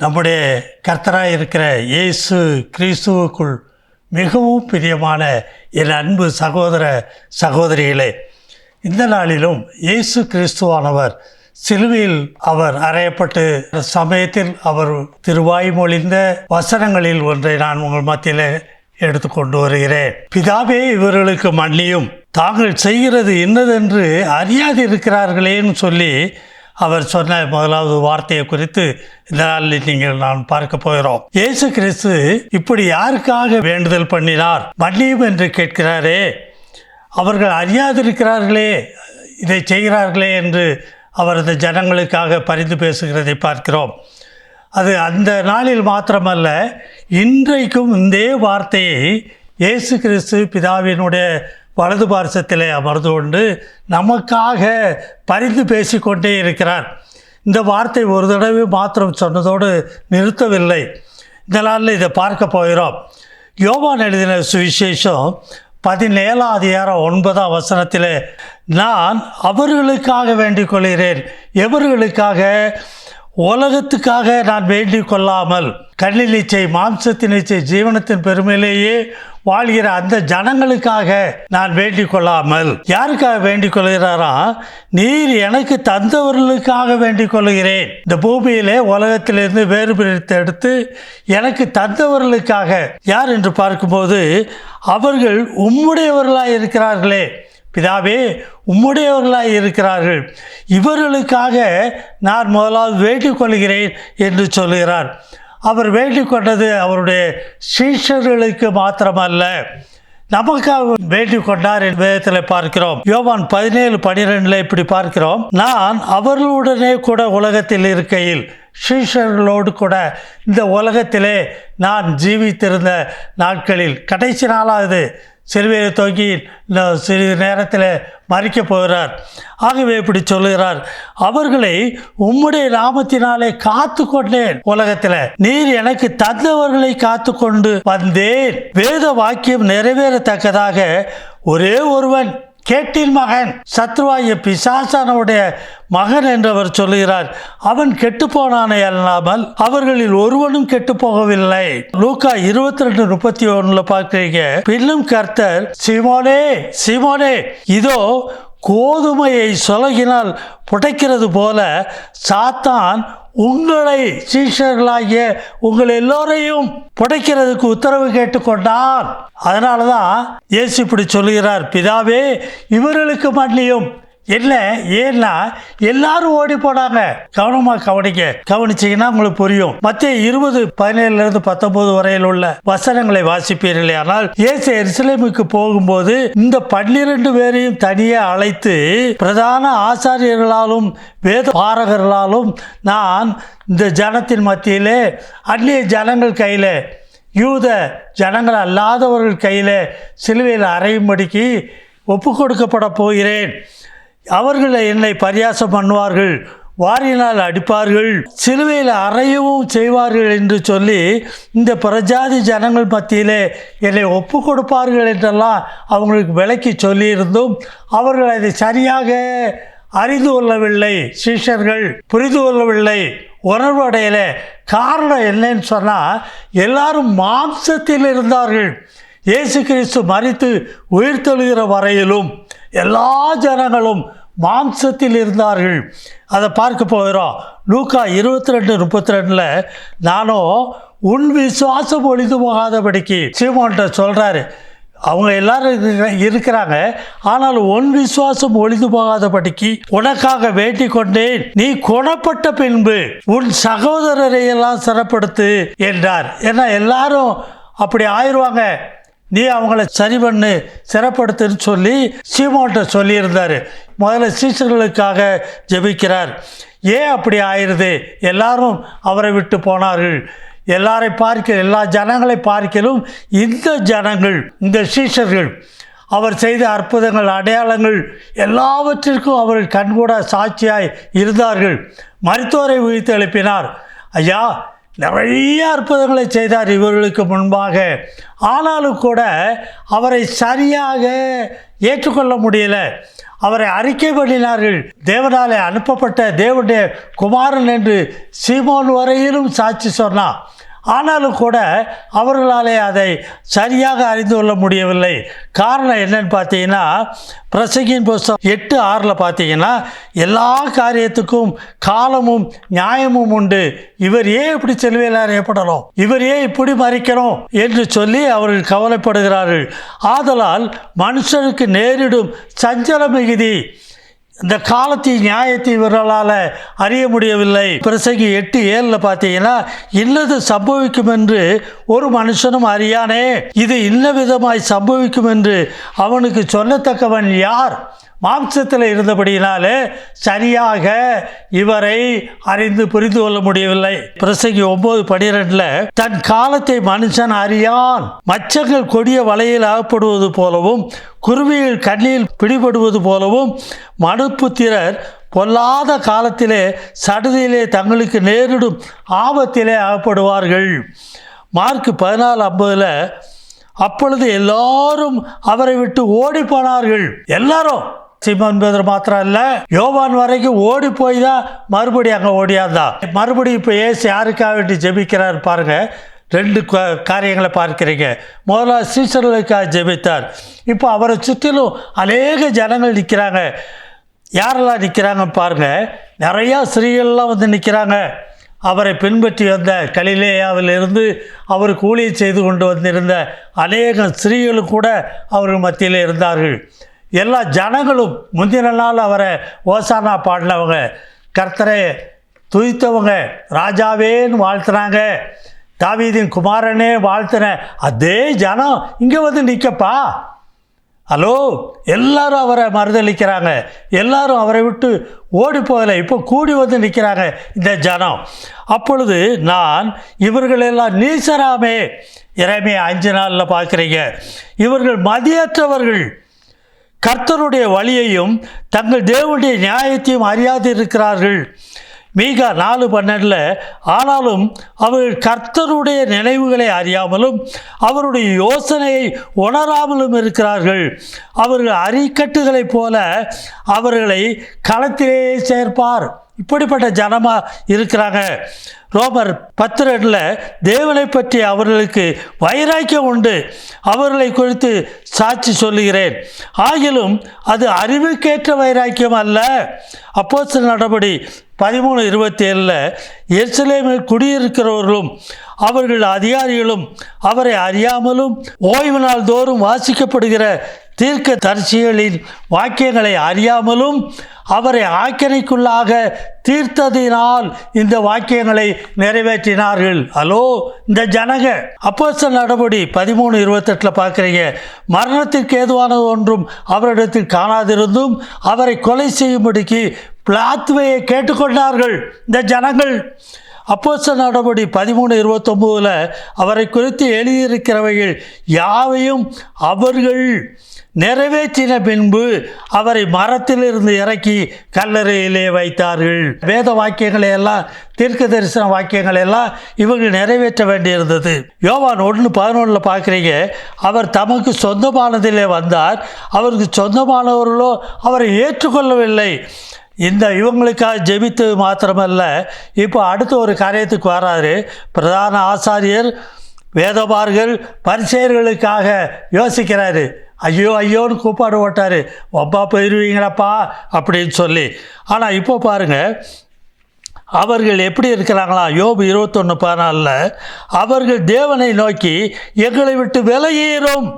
நம்முடைய கர்த்தராய் இருக்கிற இயேசு கிறிஸ்துவுக்குள் மிகவும் பிரியமான என் அன்பு சகோதர சகோதரிகளே, இந்த நாளிலும் இயேசு கிறிஸ்துவானவர் சிலுவையில் அவர் அறையப்பட்டு சமயத்தில் அவர் திருவாய் மொழிந்த வசனங்களில் ஒன்றை நான் உங்கள் மத்தியில் எடுத்துக்கொண்டு வருகிறேன். பிதாவே, இவர்களுக்கு மன்னியும், தாங்கள் செய்கிறது இன்னதென்று அறியாது இருக்கிறார்களேன்னு சொல்லி அவர் சொன்ன முதலாவது வார்த்தையை குறித்து இந்த நாளில் நான் பார்க்க போகிறோம். இயேசு கிறிஸ்து இப்படி யாருக்காக வேண்டுதல் பண்ணினார்? மன்னியும் என்று கேட்கிறாரே, அவர்கள் அறியாதிருக்கிறார்களே, இதை செய்கிறார்களே என்று அவர் இந்த ஜனங்களுக்காக பரிந்து பேசுகிறதை பார்க்கிறோம். அது அந்த நாளில் மாத்திரமல்ல, இன்றைக்கும் இந்த வார்த்தையை இயேசு கிறிஸ்து பிதாவினுடைய வலது பார்சத்திலே அமர்ந்து கொண்டு நமக்காக பரிந்து பேசிக்கொண்டே இருக்கிறார். இந்த வார்த்தை ஒரு தடவை மாத்திரம் சொன்னதோடு நிறுத்தவில்லை. இந்த நாளில் இதை பார்க்க போகிறோம். யோவான் எழுதின சுவிசேஷம் 17:9 நான் அவர்களுக்காக வேண்டிக் கொள்கிறேன். எவர்களுக்காக? உலகத்துக்காக நான் வேண்டிக் கொள்ளாமல், கண்ணில் இச்சை, மாம்சத்தின் இச்சை, ஜீவனத்தின் பெருமையிலேயே வாழ்கிற அந்த ஜனங்களுக்காக நான் வேண்டிக் கொள்ளாமல். யாருக்காக வேண்டிக் கொள்கிறாரா? நீர் எனக்கு தந்தவர்களுக்காக வேண்டிக் கொள்கிறேன். இந்த பூமியிலே உலகத்திலிருந்து வேறு பிரித்து எடுத்து எனக்கு தந்தவர்களுக்காக. யார் என்று பார்க்கும்போது, அவர்கள் உம்முடையவர்களாய் இருக்கிறார்களே. பிதாவே, உம்முடையவர்களாய் இருக்கிறார்கள், இவர்களுக்காக நான் முதலாவது வேண்டிக் கொள்கிறேன் என்று சொல்கிறார். அவர் வேண்டிக் கொண்டது அவருடைய சீஷர்களுக்கு மாத்திரமல்ல, நமக்காக வேண்டிக் கொண்டார் என்ற வேதத்தில் பார்க்கிறோம். யோவான் 17:12 இப்படி பார்க்கிறோம், நான் அவர்களுடனே கூட உலகத்தில் இருக்கையில், சீஷர்களோடு கூட இந்த உலகத்திலே நான் ஜீவித்திருந்த நாட்களில் கடைசி நாளாவது சிலுவையை தொங்கி சிறிது நேரத்தில் மறிக்கப் போகிறார். ஆகவே இப்படி சொல்லுகிறார், அவர்களை உம்முடைய நாமத்தினாலே காத்து கொண்டேன். உலகத்தில் நீர் எனக்கு தந்தவர்களை காத்து கொண்டு வந்தேன். வேத வாக்கியம் நிறைவேறத்தக்கதாக ஒரே ஒருவன், கேட்டின் மகன், சத்ருவாய பிசாசானவுடைய மகன் என்றவர் சொல்லுகிறார், அவன் கெட்டு போனானே அல்லாமல் அவர்களில் ஒருவனும் கெட்டு போகவில்லை. லூக்கா 22:31 பார்க்கிறீங்க. பின்னும் கர்த்தர், சீமோனே சீமோனே, இதோ கோதுமையை சொலகினால் புடைக்கிறது போல சாத்தான் உங்களை, சீஷர்களாகிய உங்கள் எல்லோரையும் புடைக்கிறதுக்கு உத்தரவு கேட்டுக்கொண்டார். அதனால தான் இயேசு இப்படி சொல்கிறார், பிதாவே, இவர்களுக்கு மன்னியும். என்ன? ஏன்னா எல்லாரும் ஓடி போனாங்க. கவனமாக கவனிச்சிங்கன்னா உங்களுக்கு புரியும். மத்திய 20:17-19 வரையில் உள்ள வசனங்களை வாசிப்பீர்களே. ஆனால் இயேசு எருசலேமுக்கு போகும்போது இந்த 12 பேரையும் தனியே அழைத்து, பிரதான ஆசாரியர்களாலும் வேத பாரகர்களாலும் நான் இந்த ஜனத்தின் மத்தியிலே, அந்நிய ஜனங்கள் கையில், யூத ஜனங்கள் அல்லாதவர்கள் கையில் சிலுவையில் அறையும்படிக்கு ஒப்பு கொடுக்கப்பட போகிறேன். அவர்கள் என்னை பரியாசம் பண்ணுவார்கள், வாரினால் அடிப்பார்கள், சிலுவையில் அறையவும் செய்வார்கள் என்று சொல்லி இந்த பிரஜாதி ஜனங்கள் மத்தியிலே என்னை ஒப்பு கொடுப்பார்கள் என்றெல்லாம் அவங்களுக்கு விளக்கி சொல்லியிருந்தும் அவர்கள் அதை சரியாக அறிந்து கொள்ளவில்லை. சீஷர்கள் புரிந்து கொள்ளவில்லை, உணர்வு அடையலை. காரணம் என்னன்னு சொன்னால், எல்லாரும் மாம்சத்தில் இருந்தார்கள். இயேசு கிறிஸ்து மரித்து உயிர்த்தெழுகிற வரையிலும் எல்லா ஜனங்களும் மாம்சத்தில் இருந்தார்கள். அதை பார்க்க போகிறோம். லூக்கா 22:32 நானோ உன் விசுவாசம் ஒழிந்து போகாதபடிக்கு, சீமோன்கிட்ட சொல்கிறாரு, அவங்க எல்லாரும் இருக்கிறாங்க, ஆனால் உன் விசுவாசம் ஒழிந்து போகாதபடிக்கு உனக்காக வேண்டிக் கொண்டேன். நீ குணப்பட்ட பின்பு உன் சகோதரரை எல்லாம் சிறப்படுத்து என்றார். ஏன்னா எல்லாரும் அப்படி ஆயிடுவாங்க, நீ அவங்கள சரி பண்ணு, சிறப்படுத்துன்னு சொல்லி சீமோன்கிட்ட சொல்லியிருந்தார். முதல்ல சீஷர்களுக்காக ஜெபிக்கிறார். ஏன் அப்படி ஆயிடுது? எல்லாரும் அவரை விட்டு போனார்கள். எல்லாரை எல்லா ஜனங்களை பார்க்கலும் இந்த ஜனங்கள், இந்த சீஷர்கள் அவர் செய்த அற்புதங்கள், அடையாளங்கள் எல்லாவற்றிற்கும் அவர்கள் கண்கூட சாட்சியாய் இருந்தார்கள். மருத்துவரை உயிர்த்து எழுப்பினார். ஐயா, நிறைய அற்புதங்களை செய்தார் இவர்களுக்கு முன்பாக. ஆனாலும் கூட அவரை சரியாக ஏற்றுக்கொள்ள முடியல. அவரை அறிக்கை பண்ணினார்கள். தேவனாலே அனுப்பப்பட்ட தேவனுடைய குமாரன் என்று சீமோன் வரையிலும் சாட்சி சொன்னான். ஆனாலும் கூட அவர்களாலே அதை சரியாக அறிந்து கொள்ள முடியவில்லை. காரணம் என்னன்னு பார்த்தீங்கன்னா, பிரசங்கியின் புஸ்தகம் 8:6 பார்த்தீங்கன்னா, எல்லா காரியத்துக்கும் காலமும் நியாயமும் உண்டு, இவர் ஏன் இப்படி சிலுவையில் அறையப்படணும், இவர் ஏன் இப்படி மறிக்கணும் என்று சொல்லி அவர்கள் கவலைப்படுகிறார்கள். ஆதலால் மனுஷனுக்கு நேரிடும் சஞ்சல மிகுதி, இந்த காலத்தின் நியாயத்தை இவர்களால் அறிய முடியவில்லை. பிரசங்கி 8:7 பார்த்தீங்கன்னா, இன்னது சம்பவிக்கும் என்று ஒரு மனுஷனும் அறியானே, இது இன்ன விதமாய் சம்பவிக்கும் என்று அவனுக்கு சொல்லத்தக்கவன் யார்? மாம்சத்தில் இருந்தபடியினாலே சரியாக இவரை அறிந்து புரிந்து கொள்ள முடியவில்லை. பிரசங்கி 9:12 தன் காலத்தை மனுஷன் அறியான், மச்சங்கள் கொடிய வலையில் அகப்படுவது போலவும் குருவியில் கண்ணியில் பிடிபடுவது போலவும் மனுப்புத்திரர் பொல்லாத காலத்திலே சடுதியிலே தங்களுக்கு நேரிடும் ஆபத்திலே அகப்படுவார்கள். மார்க் 14:50 அப்பொழுது எல்லாரும் அவரை விட்டு ஓடி போனார்கள். எல்லாரும், சீமோன் பேதுரு மாத்திரம் இல்லை, யோவான் வரைக்கும் ஓடி போய் தான் மறுபடியும் அங்கே ஓடியாந்தான். மறுபடியும் இப்போ ஏசு யாருக்காக வேண்டி ஜெபிக்கிறார் பாருங்க. 2 காரியங்களை பார்க்கிறீங்க. முதல்ல சீசர்களுக்காக ஜெபித்தார். இப்போ அவரை சுற்றிலும் அநேக ஜனங்கள் நிற்கிறாங்க. யாரெல்லாம் நிற்கிறாங்க பாருங்கள். நிறையா ஸ்திரீகள்லாம் வந்து நிற்கிறாங்க. அவரை பின்பற்றி வந்த கலிலேயாவிலிருந்து அவருக்கு ஊழியம் செய்து கொண்டு வந்திருந்த அநேக ஸ்திரீகளும் கூட அவர்கள் மத்தியில் இருந்தார்கள். எல்லா ஜனங்களும் முந்தின நாள் அவரை ஓசானா பாடினவங்க, கர்த்தரை துதித்தவங்க, ராஜாவேன்னு வாழ்த்துனாங்க, தாவீதின் குமாரனே வாழ்த்துன அதே ஜனம் இங்கே வந்து நிற்கப்பா. ஹலோ, எல்லாரும் அவரை மறுதளிக்கிறாங்க. எல்லாரும் அவரை விட்டு ஓடி போகலை, இப்போ கூடி வந்து நிற்கிறாங்க இந்த ஜனம். அப்பொழுது நான் இவர்களெல்லாம் நீசராமே, எரேமியா 5:4 பார்க்குறீங்க. இவர்கள் மதியற்றவர்கள், கர்த்தருடைய வழியையும் தங்கள் தேவனுடைய நியாயத்தையும் அறியாது இருக்கிறார்கள். மீகா 4:12 ஆனாலும் அவர்கள் கர்த்தருடைய நினைவுகளை அறியாமலும் அவருடைய யோசனையை உணராமலும் இருக்கிறார்கள். அவர்கள் அரிக்கட்டுகளைப் போல அவர்களை களத்திலே சேர்ப்பார். இப்படிப்பட்ட ஜனமாக இருக்கிறாங்க. ரோமர் 10:2 தேவனை பற்றி அவர்களுக்கு வைராக்கியம் உண்டு, அவர்களை குறித்து சாட்சி சொல்லுகிறேன், ஆகிலும் அது அறிவுக்கேற்ற வைராக்கியம் அல்ல. அப்போஸ்தலர் நடபடி 13:27 எருசலேமில் குடியிருக்கிறவர்களும் அவர்கள் அதிகாரிகளும் அவரை அறியாமலும் ஓய்வு நாள் தோறும் வாசிக்கப்படுகிற தீர்க்க தரிசிகளின் வாக்கியங்களை அறியாமலும் அவரை ஆக்கினைக்குள்ளாக தீர்த்ததினால் இந்த வாக்கியங்களை நிறைவேற்றினார்கள். ஹலோ, இந்த ஜனங்க. அப்போஸ்தலர் நடபடி 13:28 பார்க்குறீங்க. மரணத்திற்கு ஏதுவானது ஒன்றும் அவரிடத்தில் காணாதிருந்தும் அவரை கொலை செய்யும்படிக்கு பிளாத்துவையை கேட்டுக்கொண்டார்கள் இந்த ஜனங்கள். அப்போஸ்தலர் நடபடி 13:29 அவரை குறித்து எழுதியிருக்கிறவைகள் யாவையும் அவர்கள் நிறைவேற்றின பின்பு அவரை மரத்திலிருந்து இறக்கி கல்லறையிலே வைத்தார்கள். வேத வாக்கியங்களை எல்லாம், தீர்க்க தரிசன வாக்கியங்களை எல்லாம் இவர்கள் நிறைவேற்ற வேண்டியிருந்தது. யோவான் 1:11 பார்க்குறீங்க. அவர் தமக்கு சொந்தமானதிலே வந்தார், அவருக்கு சொந்தமானவர்களோ அவரை ஏற்றுக்கொள்ளவில்லை. இந்த இவங்களுக்காக ஜெபித்தது மாத்திரமல்ல, இப்போ அடுத்த ஒரு காரியத்துக்கு வராரு. பிரதான ஆசாரியர், வேதபாரகர்கள், பரிசேயர்களுக்காக யோசிக்கிறாரு. ஐயோ ஐயோன்னு கூப்பாடு ஓட்டார், ஒப்பா போயிடுவீங்களப்பா அப்படின்னு சொல்லி. ஆனால் இப்போ பாருங்கள், அவர்கள் எப்படி இருக்கிறாங்களா? யோபு 21:14 அவர்கள் தேவனை நோக்கி எங்களை விட்டு விலகிறோம்,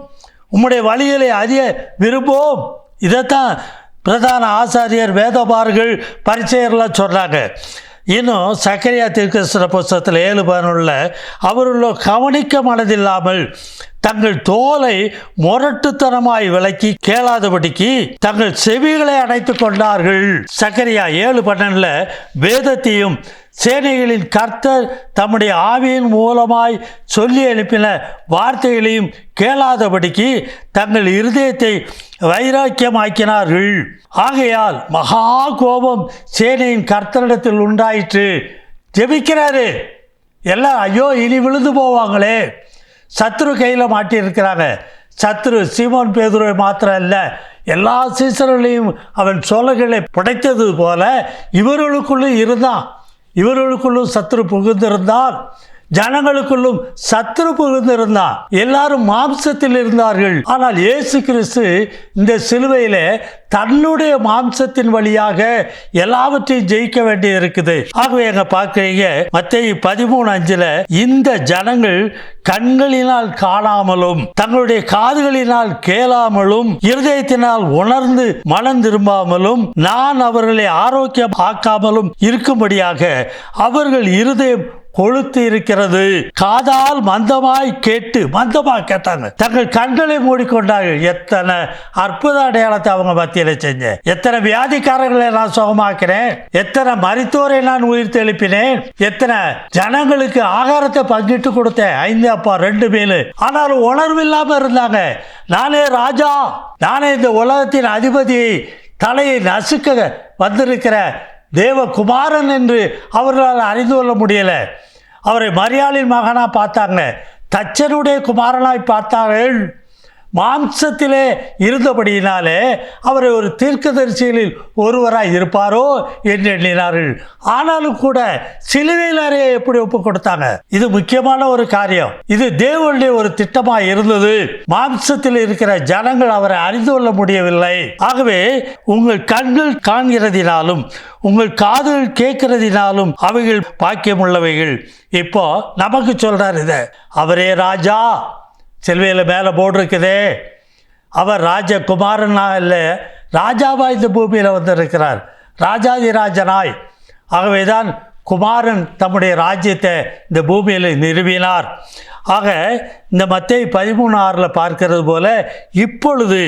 உம்முடைய வழிகளை அறிய விரும்புவோம். இதைத்தான் பிரதான ஆசாரியர், வேதபாரகர்கள், பரிசேயர்லாம் சொல்கிறாங்க. இன்னும் சக்கரியா தீர்க்கதரிசன புஸ்தகத்தில் 7:11 அவர்களோ கவனிக்க மனதில்லாமல் தங்கள் தோலை முரட்டுத்தனமாய் விலக்கி கேளாதபடிக்கு தங்கள் செவிகளை அடைத்து கொண்டார்கள். சக்கரியா 7:12 வேதத்தையும் சேனைகளின் கர்த்தர் தம்முடைய ஆவியின் மூலமாய் சொல்லி அனுப்பின வார்த்தைகளையும் கேளாதபடிக்கு தங்கள் இருதயத்தை வைராக்கியமாக்கினார்கள். ஆகையால் மகா கோபம் சேனையின் கர்த்தரிடத்தில் உண்டாயிற்று. ஜெபிக்கிறாரு, எல்லாம் ஐயோ இனி விழுந்து போவாங்களே, சத்ரு கையில் மாட்டியிருக்கிறாங்க. சத்ரு சீமோன் பேதுருவை மாத்திரம் இல்லை, எல்லா சீசர்களையும் அவன் சோழர்களை படைத்தது போல இவர்களுக்குள்ளும் இருந்தான். இவர்களுக்குள்ளும் சத்ரு புகுந்திருந்தான், ஜனங்களுக்குள்ளும் சத்ரு புகுந்திருந்தான். எல்லாரும் மாம்சத்தில் இருந்தார்கள். ஆனால் இயேசு கிறிஸ்து இந்த சிலுவையிலே தன்னுடைய மாம்சத்தின் வழியாக எல்லாவற்றையும் ஜெயிக்க வேண்டி இருக்குது. ஆகவே எங்க பார்க்கிறீங்க மத்தேயு 13:5 இந்த ஜனங்கள் கண்களினால் காணாமலும் தங்களுடைய காதுகளினால் கேளாமலும் இருதயத்தினால் உணர்ந்து மனம் திரும்பாமலும் நான் அவர்களை ஆரோக்கியம் ஆக்காமலும் இருக்கும்படியாக அவர்கள் இருதயம் கொழுத்து இருக்கிறது, காதால் மந்தமாய் கேட்டாங்க, தங்கள் கண்களை மூடிக்கொண்டார்கள். எத்தனை அற்புத அடையாளத்தை அவங்க மத்தியில செஞ்சேன், எத்தனை வியாதிக்காரர்களை நான் சுகமாக்கினேன், எத்தனை மரித்தோரை நான் உயிர் தெளிப்பினேன், எத்தனை ஜனங்களுக்கு ஆகாரத்தை பங்கிட்டு கொடுத்தேன், 5 அப்பா 2 மீன். ஆனாலும் உணர்வு இல்லாம இருந்தாங்க. நானே ராஜா, நானே இந்த உலகத்தின் அதிபதியை தலையை நசுக்க வந்திருக்கிற தேவகுமாரன் என்று அவர்களால் அறிந்து கொள்ள முடியல. அவரை மரியாளின் மகனா பார்த்தாங்க, தச்சனுடைய குமாரனாய் பார்த்தார்கள். மாம்சத்திலே இருந்தபடியினாலே அவரை ஒரு தீர்க்கதரிசிகளில் ஒருவராய் இருப்பாரோ என்று எண்ணினார்கள். ஆனாலும் கூட சிலுவையில் அறைய எப்படி ஒப்பு கொடுத்தாங்க? இது முக்கியமான ஒரு காரியம். இது தேவனுடைய ஒரு திட்டமாய் இருந்தது. மாம்சத்தில் இருக்கிற ஜனங்கள் அவரை அறிந்து கொள்ள முடியவில்லை. ஆகவே உங்கள் கண்கள் காண்கிறதினாலும் உங்கள் காதுகள் கேட்கிறதினாலும் அவைகள் பாக்கியம் உள்ளவைகள். இப்போ நமக்கு சொல்றார் இத, அவரே ராஜா. சிலுவையில் மேலே போர்டு இருக்குதே, அவர் ராஜகுமாரனா இல்லை, ராஜாவா இந்த பூமியில் வந்திருக்கிறார், ராஜாதிராஜனாய். ஆகவேதான் குமாரன் தம்முடைய ராஜ்யத்தை இந்த பூமியில் நிறுவினார். ஆக இந்த மத்தேயு 13:6 பார்க்கிறது போல இப்பொழுது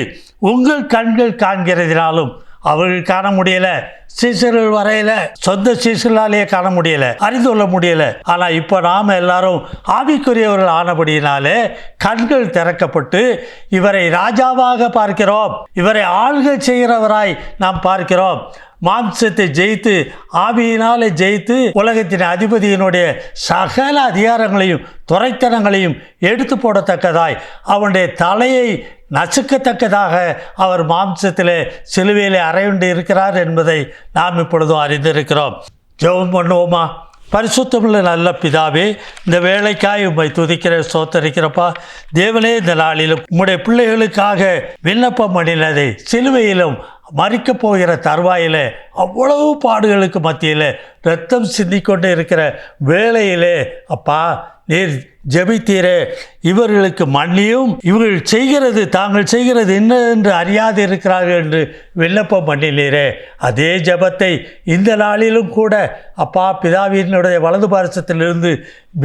உங்கள் கண்கள் காண்கிறதினாலும் அவர்கள் காண முடியல, சீசர்கள் வரையில சொந்த சீசர்களாலேயே காண முடியல, அறிந்து கொள்ள முடியல. ஆனா இப்ப நாம எல்லாரும் ஆவிக்குரியவர்கள் ஆனபடியினாலே கண்கள் திறக்கப்பட்டு இவரை ராஜாவாக பார்க்கிறோம், இவரை ஆள்கை செய்கிறவராய் நாம் பார்க்கிறோம். மாம்சத்தை ஜெயித்து ஆவியினாலே ஜெயித்து உலகத்தின் அதிபதியினுடைய சகல அதிகாரங்களையும் துரைத்தனங்களையும் எடுத்து போடத்தக்கதாய் அவனுடைய தலையை நசுக்கத்தக்கதாக அவர் மாம்சத்திலே சிலுவையிலே அறையுண்டு இருக்கிறார் என்பதை நாம் இப்பொழுதும் அறிந்திருக்கிறோம். ஜெபம் பண்ணுவோமா? பரிசுத்தமுள்ள நல்ல பிதாவே, இந்த வேலைக்காய் உம்மை துதிக்கிற ஸ்தோத்தரிக்கிறப்பா. தேவனே, இந்த நாளிலும் உம்முடைய பிள்ளைகளுக்காக விண்ணப்பம் பண்ணினதை சிலுவையிலும் மறிக்கப் போகிற தருவாயிலே அவ்வளவு பாடுகளுக்கு மத்தியில் இரத்தம் சிந்திக்கொண்டு இருக்கிற வேளையிலே அப்பா நீர் ஜெபித்தீரே, இவர்களுக்கு மன்னியும், இவர்கள் செய்கிறது தாங்கள் செய்கிறது என்ன என்று அறியாது இருக்கிறார்கள் என்று விண்ணப்பம் பண்ணினீரே. அதே ஜெபத்தை இந்த நாளிலும் கூட அப்பா பிதாவினுடைய வலது பாரசத்திலிருந்து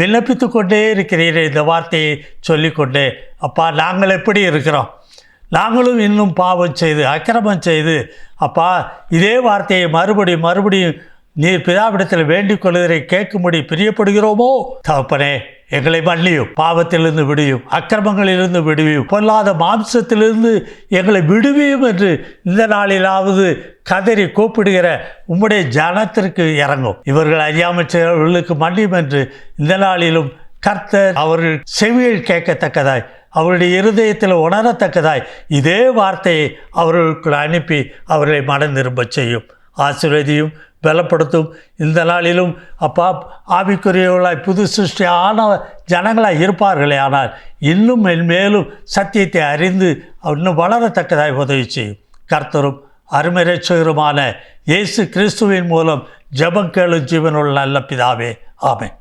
விண்ணப்பித்து கொண்டே இருக்கிறீரே. இந்த வார்த்தையை சொல்லிக்கொண்டே அப்பா நாங்கள் எப்படி இருக்கிறோம்? நாங்களும் இன்னும் பாவம் செய்து அக்கிரமம் செய்து அப்பா இதே வார்த்தையை மறுபடியும் நீர் பிதாவிடத்தில் வேண்டிக் கொள்வதை கேட்கும்படி பிரியப்படுகிறோமோ? தகப்பனே, எங்களை மன்னியும், பாவத்திலிருந்து விடுவியும், அக்கிரமங்களிலிருந்து விடுவியும், பொல்லாத மாம்சத்திலிருந்து எங்களை விடுவியும் என்று இந்த நாளிலாவது கதறி கூப்பிடுகிற உம்முடைய ஜனத்திற்கு இறங்கும். இவர்கள் அறியாமல் செய்கிறவர்களுக்கு மன்னியும் என்று இந்த நாளிலும் கர்த்தர் அவர்கள் செவியில் கேட்கத்தக்கதாய் அவருடைய இருதயத்தில் உணரத்தக்கதாய் இதே வார்த்தையை அவர்களுக்கு அனுப்பி அவர்களை மனம் திரும்ப செய்யும். ஆசீர்வதியும், பலப்படுத்தும். இந்த நாளிலும் அப்பா ஆவிக்குரியவர்களாய் புது சிருஷ்டி ஆன ஜனங்களாய் இருப்பார்களே, ஆனால் இன்னும் மேலும் சத்தியத்தை அறிந்து இன்னும் வளரத்தக்கதாய் உதவி செய்யும். கர்த்தரும் அருமை இரட்சகருமான இயேசு கிறிஸ்துவின் மூலம் ஜெபம் கேளும் ஜீவனுள்ள நல்ல பிதாவே, ஆமென்.